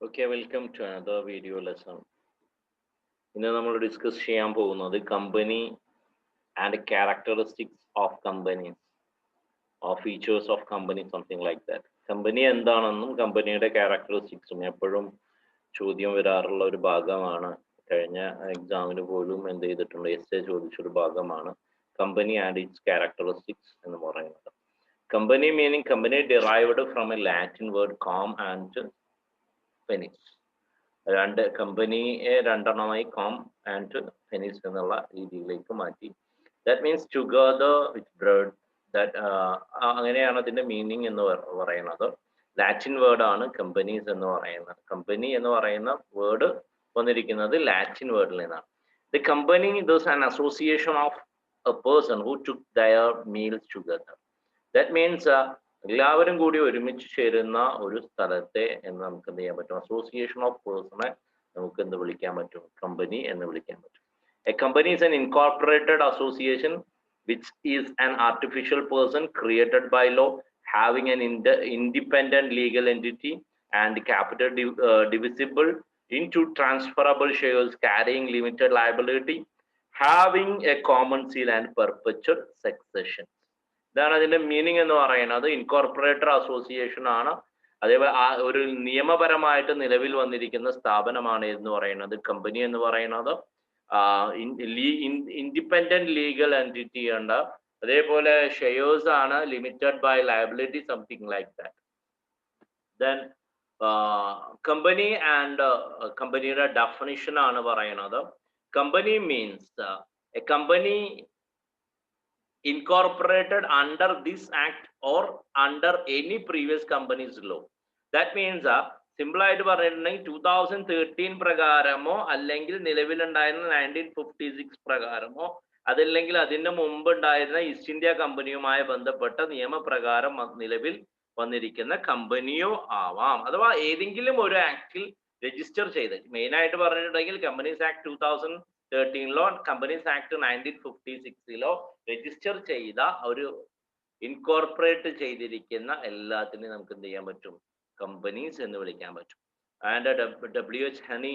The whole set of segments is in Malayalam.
Okay, welcome to another video lesson. ഇന്ന് നമ്മൾ ഡിസ്കസ് ചെയ്യാൻ പോകുന്നത് company and characteristics of companies of features of company something like that. Company എന്താണെന്നും കമ്പനിയുടെ ക്യാരക്ടറിസ്റ്റിക്സും എപ്പോഴും ചോദ്യം വരാറുള്ള ഒരു ഭാഗമാണ്. കഴിഞ്ഞ എക്സാമിന് പോലും എന്ത് ചെയ്തിട്ടുണ്ട്, എസ്സേ ചോദിച്ചൊരു ഭാഗമാണ് കമ്പനി ആൻഡ് ഇറ്റ്സ് ക്യാരക്ടറിസ്റ്റിക്സ് എന്ന് പറയുന്നത്. Company meaning company derived from a Latin word com and panis. രണ്ട് കമ്പനിയെ രണ്ടെണ്ണമായി കോം ആൻഡ് ഫെനിസ് എന്നുള്ള രീതിയിലേക്ക് മാറ്റി. That means together with bread. That അങ്ങനെയാണ് അതിന്റെ മീനിങ് എന്ന് പറയുന്നത്. ലാറ്റിൻ വേർഡ് ആണ് കമ്പനീസ് എന്ന് പറയുന്നത്. കമ്പനി എന്ന് പറയുന്ന വേർഡ് വന്നിരിക്കുന്നത് ലാറ്റിൻ വേർഡിൽ നിന്നാണ്. The company this an association of a person who took their meals together. That means എല്ലാവരും കൂടി ഒരുമിച്ച് ചേരുന്ന ഒരു സ്ഥലത്തെ എന്ന് നമുക്ക് എന്ത് ചെയ്യാൻ പറ്റും, അസോസിയേഷൻ ഓഫ് പേഴ്സണെ നമുക്ക് എന്ത് വിളിക്കാൻ പറ്റും, കമ്പനി എന്ന് വിളിക്കാൻ പറ്റും. A company is an incorporated association which is an artificial person created by law having an independent legal entity and capital divisible into transferable shares carrying limited liability having a common seal and perpetual succession. ഇതാണ് അതിന്റെ മീനിങ് എന്ന് പറയുന്നത്. ഇൻകോർപ്പറേറ്റഡ് അസോസിയേഷൻ ആണ്. അതേപോലെ ഒരു നിയമപരമായിട്ട് നിലവിൽ വന്നിരിക്കുന്ന സ്ഥാപനമാണ് എന്ന് പറയുന്നത് കമ്പനി എന്ന് പറയുന്നത്. ഇൻഡിപെൻഡന്റ് ലീഗൽ എൻറ്റിറ്റി ഉണ്ട്. അതേപോലെ ഷെയർസ് ആണ്, limited by liability something like that. Then company and കമ്പനിയുടെ ഡെഫിനിഷൻ ആണ് പറയുന്നത്. Company means a company incorporated under this act or under any previous company's law. That means simple ആയിട്ട് പറഞ്ഞിട്ടുണ്ടെങ്കിൽ 2013 പ്രകാരമോ അല്ലെങ്കിൽ നിലവിലുണ്ടായിരുന്ന 1956 പ്രകാരമോ അതല്ലെങ്കിൽ അതിന് മുമ്പ് ഉണ്ടായിരുന്ന ഈസ്റ്റ് ഇന്ത്യ കമ്പനിയുമായി ബന്ധപ്പെട്ട നിയമപ്രകാരം നിലവിൽ വന്നിരിക്കുന്ന കമ്പനിയോ ആവാം. അഥവാ ഏതെങ്കിലും ഒരു ആക്ടിൽ രജിസ്റ്റർ ചെയ്ത്, മെയിൻ ആയിട്ട് പറഞ്ഞിട്ടുണ്ടെങ്കിൽ companies act 2013 companies act 1956 register ചെയ്ത ഒരു ഇൻകോർപ്പറേറ്റ് ചെയ്തിരിക്കുന്ന എല്ലാത്തിനെയും നമുക്ക് എന്ത് ചെയ്യാൻ പറ്റും, കമ്പനീസ് എന്ന് വിളിക്കാൻ പറ്റും. And W.H. ഹണി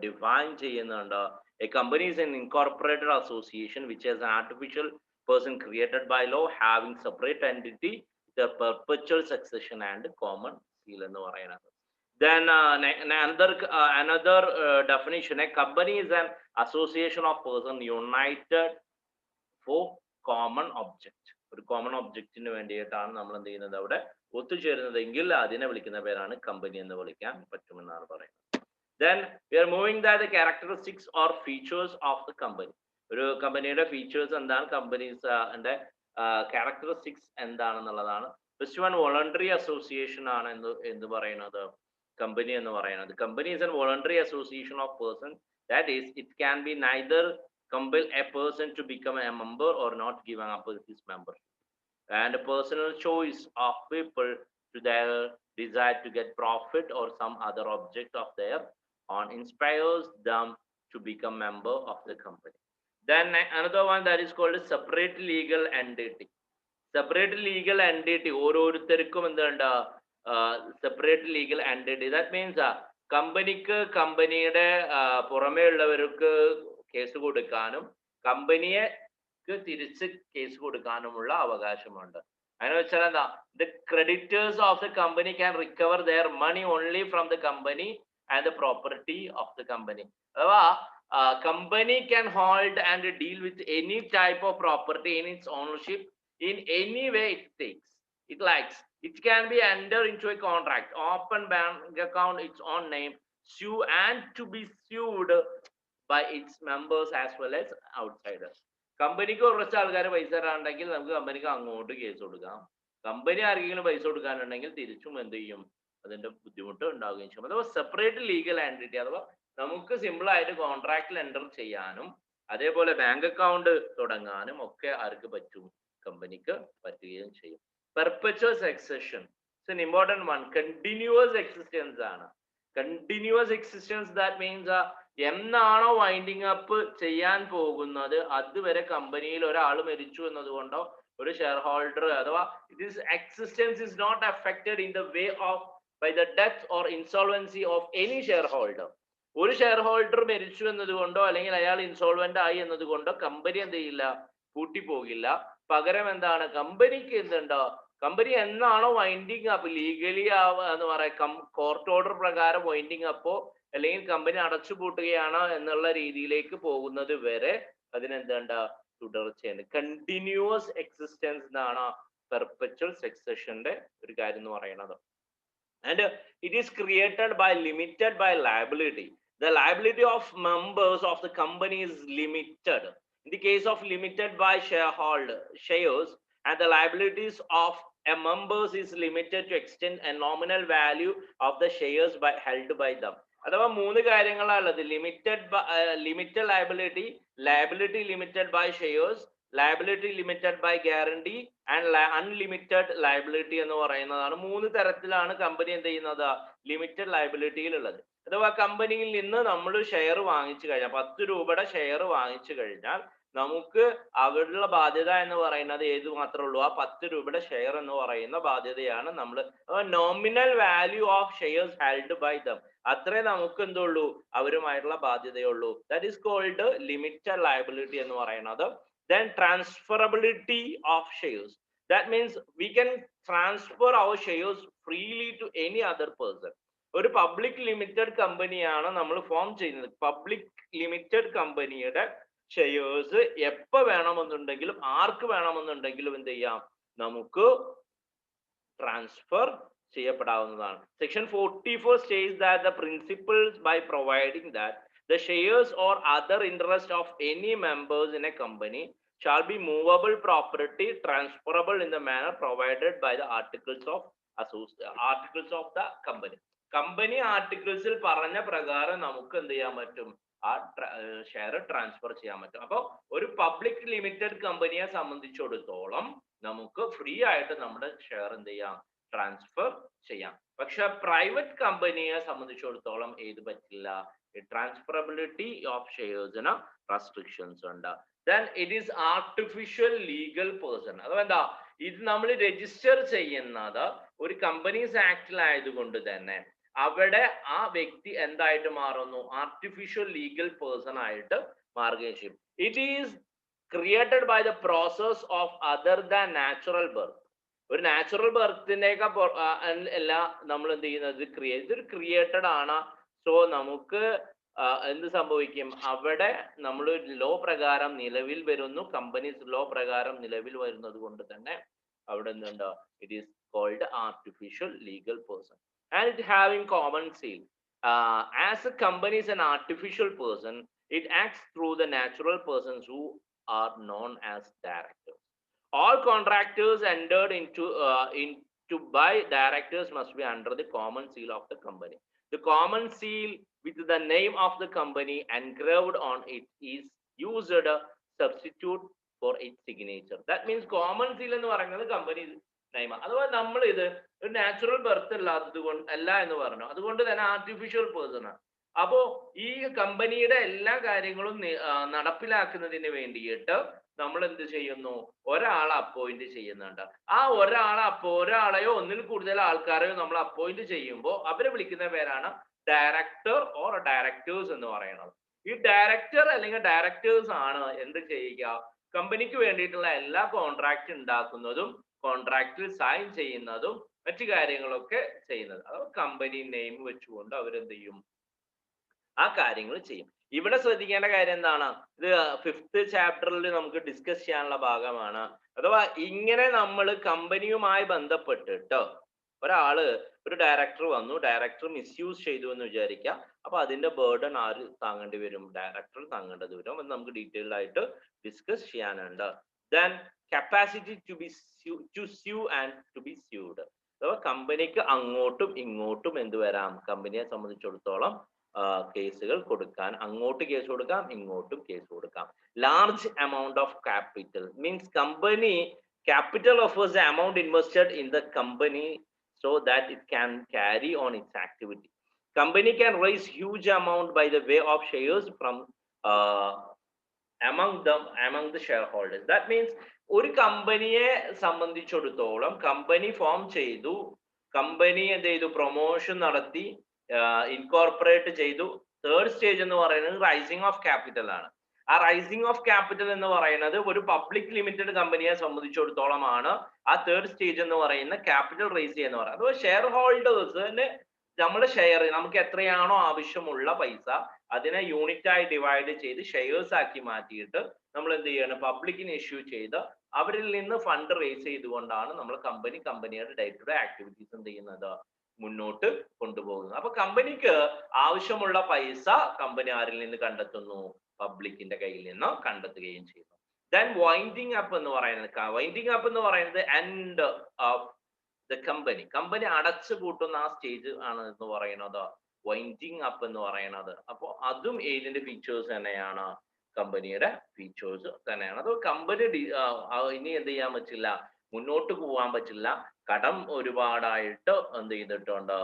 ഡിഫൈൻ ചെയ്യുന്നുണ്ട്. A company is an incorporated association which has an artificial person created by law having separate entity, the perpetual succession and common seal എന്ന് പറയുന്നത്. Then another definition, a company is an association of persons united for common object. ഒരു കോമൺ ഒബ്ജക്റ്റിന് വേണ്ടിയിട്ടാണ് നമ്മൾ എന്ത് ചെയ്യുന്നത്, അവിടെ ഒത്തുചേരുന്നതെങ്കിൽ അതിനെ വിളിക്കുന്ന പേരാണ് കമ്പനി എന്ന് വിളിക്കാൻ പറ്റുമെന്നാണ് പറയുന്നത്. Then we are moving that the characteristics or features of the company. ഒരു കമ്പനിയുടെ ഫീച്ചേഴ്സ് എന്താണ്, കമ്പനീസ് ക്യാരക്ടറിസ്റ്റിക്സ് എന്താണെന്നുള്ളതാണ്. ഫസ്റ്റ് വൺ വോളണ്ടറി അസോസിയേഷൻ ആണ് എന്ന് പറയുന്നത് കമ്പനി എന്ന് പറയുന്നത്. Company is a voluntary association of persons, that is it can be neither compel a person to become a member or not giving up his membership, and a personal choice of people to their desire to get profit or some other object of their own inspires them to become member of the company. Then another one that is called a separate legal entity. Separate legal entity ഓരോരുത്തർക്കും എന്തുണ്ട്, separate legal entity. That means കമ്പനിക്ക് കമ്പനിയുടെ പുറമേ ഉള്ളവർക്ക് കേസ് കൊടുക്കാനും കമ്പനിക്ക് തിരിച്ച് കേസ് കൊടുക്കാനുമുള്ള അവകാശമുണ്ട്. അങ്ങനെ വെച്ചാൽ എന്താ, the creditors of the company can recover their money only from the company and the property of the company. അഥവാ company can hold and deal with any type of property in its ownership in any way it takes, it likes. It can be entered into a contract, open bank account its own name, sue and to be sued by its members as well as outsiders. കമ്പനിക്ക് കുറച്ച് ആൾക്കാർ പൈസ തരാനുണ്ടെങ്കിൽ നമുക്ക് കമ്പനിക്ക് അങ്ങോട്ട് കേസ് കൊടുക്കാം. കമ്പനി ആർക്കെങ്കിലും പൈസ കൊടുക്കാനുണ്ടെങ്കിൽ തിരിച്ചും എന്ത് ചെയ്യും, അതിന്റെ ബുദ്ധിമുട്ട് ഉണ്ടാവുകയും ചെയ്യും. അഥവാ സെപ്പറേറ്റ് ലീഗൽ എൻറ്റിറ്റി, അഥവാ നമുക്ക് സിമ്പിൾ ആയിട്ട് കോൺട്രാക്റ്റിൽ എൻ്റർ ചെയ്യാനും അതേപോലെ ബാങ്ക് അക്കൗണ്ട് തുടങ്ങാനും ഒക്കെ ആർക്ക് പറ്റും, കമ്പനിക്ക് പറ്റുകയും ചെയ്യും. Perpetual succession it's an important one. Continuous existence ആണ്. കണ്ടിന്യൂസ് എക്സിസ്റ്റൻസ് ദാറ്റ് മീൻസ് എന്നാണോ വൈൻഡിങ് അപ്പ് ചെയ്യാൻ പോകുന്നത് അതുവരെ കമ്പനിയിൽ ഒരാൾ മരിച്ചു എന്നതുകൊണ്ടോ ഒരു ഷെയർ ഹോൾഡർ അഥവാ this existence is not affected in the way of by the death or insolvency of any shareholder. ഒരു ഷെയർ ഹോൾഡർ മരിച്ചു എന്നതുകൊണ്ടോ അല്ലെങ്കിൽ അയാൾ ഇൻസോൾവെന്റ് ആയി എന്നതുകൊണ്ടോ കമ്പനി എന്ത് ചെയ്യില്ല, പൂട്ടിപ്പോകില്ല. പകരം എന്താണ്, കമ്പനിക്ക് എന്തുണ്ടോ, കമ്പനി എന്നാണോ വൈൻഡിങ് അപ്പ് ലീഗലി എന്ന് പറയാം, കോർട്ട് ഓർഡർ പ്രകാരം വൈൻഡിങ് അപ്പോ അല്ലെങ്കിൽ കമ്പനി അടച്ചുപൂട്ടുകയാണ് എന്നുള്ള രീതിയിലേക്ക് പോകുന്നത് വരെ അതിനെന്താണ്ട തുടർച്ചയാണ്. കണ്ടിന്യൂസ് എക്സിസ്റ്റൻസ് എന്നാണ് പെർപെച്വൽ സക്സഷന്റെ ഒരു കാര്യം എന്ന് പറയുന്നത്. And it is created by limited by liability. The liability of members of the company is limited. In the case of limited by shares, and the liabilities of a members is limited to extend a nominal value of the shares held by them. അഥവാ മൂന്ന് കാര്യങ്ങളാണുള്ളത്. Limited liability limited by shares, liability limited by guarantee and unlimited liability എന്ന് പറയുന്നതാണ്. മൂന്ന് തരത്തിലാണ് കമ്പനി എന്ത് ചെയ്യുന്നത്, ലിമിറ്റഡ് ലയബിലിറ്റിയിൽ ഉള്ളത്. അഥവാ കമ്പനിയിൽ നിന്ന് നമ്മൾ ഷെയർ വാങ്ങിച്ചു കഴിഞ്ഞാൽ, 10 രൂപയുടെ ഷെയർ വാങ്ങിച്ചു കഴിഞ്ഞാൽ നമുക്ക് അവരുടെ ബാധ്യത എന്ന് പറയുന്നത് ഏത് മാത്രമേ ഉള്ളൂ, ആ 10 രൂപയുടെ ഷെയർ എന്ന് പറയുന്ന ബാധ്യതയാണ് നമ്മൾ. Nominal value of shares held by them, അത്രേ നമുക്ക് എന്തുള്ളൂ, അവരുമായിട്ടുള്ള ബാധ്യതയുള്ളൂ. That is called limited liability എന്ന് പറയുന്നത്. Then transferability of shares, that means we can transfer our shares freely to any other person. ഒരു പബ്ലിക് ലിമിറ്റഡ് കമ്പനിയാണ് നമ്മൾ ഫോം ചെയ്യുന്നത്. പബ്ലിക് ലിമിറ്റഡ് കമ്പനിയുടെ ഷെയർസ് എപ്പോൾ വേണമെന്നുണ്ടെങ്കിലും ആർക്ക് വേണമെന്നുണ്ടെങ്കിലും എന്ത് ചെയ്യാം, നമുക്ക് ട്രാൻസ്ഫർ ചെയ്യപ്പെടാവുന്നതാണ്. Section 44 states that the principles by providing that the shares or other interest of any members in a company shall be movable property transferable in the manner provided by the articles of the company. Company ആർട്ടിക്കിൾസിൽ പറഞ്ഞ പ്രകാരം നമുക്ക് എന്ത് ചെയ്യാൻ പറ്റും, ആ ഷെയർ ട്രാൻസ്ഫർ ചെയ്യാൻ പറ്റും. അപ്പോൾ ഒരു പബ്ലിക് ലിമിറ്റഡ് കമ്പനിയെ സംബന്ധിച്ചിടത്തോളം നമുക്ക് ഫ്രീ ആയിട്ട് നമ്മുടെ ഷെയർ എന്ത് ചെയ്യാം, ട്രാൻസ്ഫർ ചെയ്യാം. പക്ഷെ പ്രൈവറ്റ് കമ്പനിയെ സംബന്ധിച്ചിടത്തോളം ഏത് പറ്റില്ല, ട്രാൻസ്ഫറബിലിറ്റി ഓഫ് ഷെയർസിന് റെസ്ട്രിക്ഷൻസ് ഉണ്ട്. Then it is artificial legal person. അതെന്താ, ഇത് നമ്മൾ രജിസ്റ്റർ ചെയ്യുന്നത് ഒരു കമ്പനീസ് ആക്ടിലായതുകൊണ്ട് തന്നെ അവിടെ ആ വ്യക്തി എന്തായിട്ട് മാറുന്നു, ആർട്ടിഫിഷ്യൽ ലീഗൽ പേഴ്സൺ ആയിട്ട് മാറുകയും ചെയ്യും. It is created by the process of other than natural birth. ഒരു നാച്ചുറൽ ബർത്തിനേക്കാൾ അല്ല നമ്മൾ എന്ത് ചെയ്യുന്നത്, ഇതൊരു ക്രിയേറ്റഡ് ആണ്. സോ നമുക്ക് എന്ത് സംഭവിക്കും, അവിടെ നമ്മൾ ലോ പ്രകാരം നിലവിൽ വരുന്നു, കമ്പനീസ് ലോ പ്രകാരം നിലവിൽ വരുന്നത് കൊണ്ട് തന്നെ അവിടെ എന്തുണ്ട്, it is called artificial legal person. And it having common seal. As a company is an artificial person, it acts through the natural persons who are known as directors. All contractors entered into by directors must be under the common seal of the company. The common seal with the name of the company engraved on it is used a substitute for its signature. That means common seal എന്ന് പറയുന്നത് കമ്പനി നെയിം. അഥവാ നമ്മൾ ഇത് ഒരു നാച്ചുറൽ ബർത്ത് അല്ലാത്തത് കൊണ്ട് അല്ല എന്ന് പറഞ്ഞു, അതുകൊണ്ട് തന്നെ ആർട്ടിഫിഷ്യൽ പേഴ്സൺ ആണ്. അപ്പോ ഈ കമ്പനിയുടെ എല്ലാ കാര്യങ്ങളും നടപ്പിലാക്കുന്നതിന് വേണ്ടിയിട്ട് നമ്മൾ എന്ത് ചെയ്യുന്നു, ഒരാളെ അപ്പോയിന്റ് ചെയ്യുന്നുണ്ട്. ആ ഒരാളെയോ ഒന്നിൽ കൂടുതൽ ആൾക്കാരെയോ നമ്മൾ അപ്പോയിന്റ് ചെയ്യുമ്പോൾ അവരെ വിളിക്കുന്ന പേരാണ് ഡയറക്ടർ ഓർ ഡയറക്ടേഴ്സ് എന്ന് പറയുന്നത്. ഈ ഡയറക്ടർ അല്ലെങ്കിൽ ഡയറക്ടേഴ്സ് ആണ് എന്ത് ചെയ്യുക, കമ്പനിക്ക് വേണ്ടിയിട്ടുള്ള എല്ലാ കോൺട്രാക്ട് ഉണ്ടാക്കുന്നതും കോൺട്രാക്റ്റിൽ സൈൻ ചെയ്യുന്നതും മറ്റു കാര്യങ്ങളൊക്കെ ചെയ്യുന്നത്. അത് കമ്പനി നെയിം വെച്ചുകൊണ്ട് അവരെന്ത് ചെയ്യും, ആ കാര്യങ്ങൾ ചെയ്യും. ഇവിടെ ശ്രദ്ധിക്കേണ്ട കാര്യം എന്താണ്, ഇത് 5th ചാപ്റ്ററിൽ നമുക്ക് ഡിസ്കസ് ചെയ്യാനുള്ള ഭാഗമാണ്. അഥവാ ഇങ്ങനെ നമ്മൾ കമ്പനിയുമായി ബന്ധപ്പെട്ടിട്ട് ഒരു ഡയറക്ടർ വന്നു, ഡയറക്ടർ മിസ്യൂസ് ചെയ്തു എന്ന് വിചാരിക്കുക. അപ്പൊ അതിന്റെ ബേർഡൻ ആര് താങ്ങേണ്ടി വരും, ഡയറക്ടർ താങ്ങേണ്ടത് വരും. അത് നമുക്ക് ഡീറ്റെയിൽഡ് ആയിട്ട് ഡിസ്കസ് ചെയ്യാനുണ്ട്. Then capacity to sue and to be sued. അഥവാ കമ്പനിക്ക് അങ്ങോട്ടും ഇങ്ങോട്ടും എന്ത് വരാം, കമ്പനിയെ സംബന്ധിച്ചിടത്തോളം കേസുകൾ കൊടുക്കാൻ, അങ്ങോട്ട് കേസ് കൊടുക്കാം, ഇങ്ങോട്ടും കേസ് കൊടുക്കാം. Large amount of capital means company capital offers the amount invested in the company so that it can carry on its activity. Company can raise huge amount by the way of shares from among the shareholders. That means ഒരു കമ്പനിയെ സംബന്ധിച്ചിടത്തോളം കമ്പനി ഫോം ചെയ്തു, കമ്പനി എന്ത് ചെയ്തു, പ്രൊമോഷൻ നടത്തി, ഇൻകോർപ്പറേറ്റ് ചെയ്തു. തേർഡ് സ്റ്റേജ് എന്ന് പറയുന്നത് റൈസിംഗ് ഓഫ് ക്യാപിറ്റൽ ആണ്. ആ റൈസിംഗ് ഓഫ് ക്യാപിറ്റൽ എന്ന് പറയുന്നത് ഒരു പബ്ലിക് ലിമിറ്റഡ് കമ്പനിയെ സംബന്ധിച്ചിടത്തോളമാണ് ആ തേർഡ് സ്റ്റേജ് എന്ന് പറയുന്ന ക്യാപിറ്റൽ റേസ് ചെയ്യുന്ന പറയുന്നത്. അപ്പോൾ ഷെയർ ഹോൾഡേഴ്സിന് നമ്മുടെ ഷെയർ, നമുക്ക് എത്രയാണോ ആവശ്യമുള്ള പൈസ അതിനെ യൂണിറ്റ് ആയി ഡിവൈഡ് ചെയ്ത് ഷെയർസ് ആക്കി മാറ്റിയിട്ട് നമ്മൾ എന്ത് ചെയ്യണം, പബ്ലിക്കിന് ഇഷ്യൂ ചെയ്ത് അവരിൽ നിന്ന് ഫണ്ട് റേസ് ചെയ്തുകൊണ്ടാണ് നമ്മൾ കമ്പനിയുടെ ഡേ ടു ഡേ ആക്ടിവിറ്റീസ് എന്ത് ചെയ്യുന്നത്, മുന്നോട്ട് കൊണ്ടുപോകുന്നത്. അപ്പൊ കമ്പനിക്ക് ആവശ്യമുള്ള പൈസ കമ്പനി ആരിൽ നിന്ന് കണ്ടെത്തുന്നു, പബ്ലിക്കിന്റെ കയ്യിൽ നിന്ന് കണ്ടെത്തുകയും ചെയ്യുന്നു. ദെൻ വൈൻഡിങ് അപ്പ് എന്ന് പറയുന്നത് എൻഡ് ഓഫ് ദ കമ്പനി അടച്ചു പൂട്ടുന്ന ആ സ്റ്റേജ് ആണ് എന്ന് പറയുന്നത് വൈൻഡിങ് അപ്പ് എന്ന് പറയുന്നത്. അപ്പോൾ അതും ഏതിന്റെ ഫീച്ചേഴ്സ് തന്നെയാണ്, കമ്പനിയുടെ ഫീച്ചേഴ്സ് തന്നെയാണ്. അത് കമ്പനി ഇനി എന്ത് ചെയ്യാൻ പറ്റില്ല, മുന്നോട്ട് പോകാൻ പറ്റില്ല, കടം ഒരുപാടായിട്ട് എന്ത് ചെയ്തിട്ടുണ്ട്,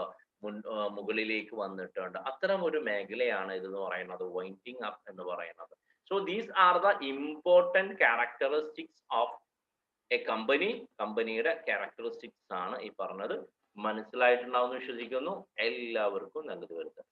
മുകളിലേക്ക് വന്നിട്ടുണ്ട്. അത്തരം ഒരു മേഖലയാണ് ഇതെന്ന് പറയുന്നത്, വൈൻഡിങ് അപ്പ് എന്ന് പറയുന്നത്. So these are the important characteristics of A കമ്പനിയുടെ ക്യാരക്ടറിസ്റ്റിക്സ് ആണ് ഈ പറഞ്ഞത്. മനസ്സിലായിട്ടുണ്ടാവുമെന്ന് വിശ്വസിക്കുന്നു. എല്ലാവർക്കും നല്ലത് വരുത്തുക.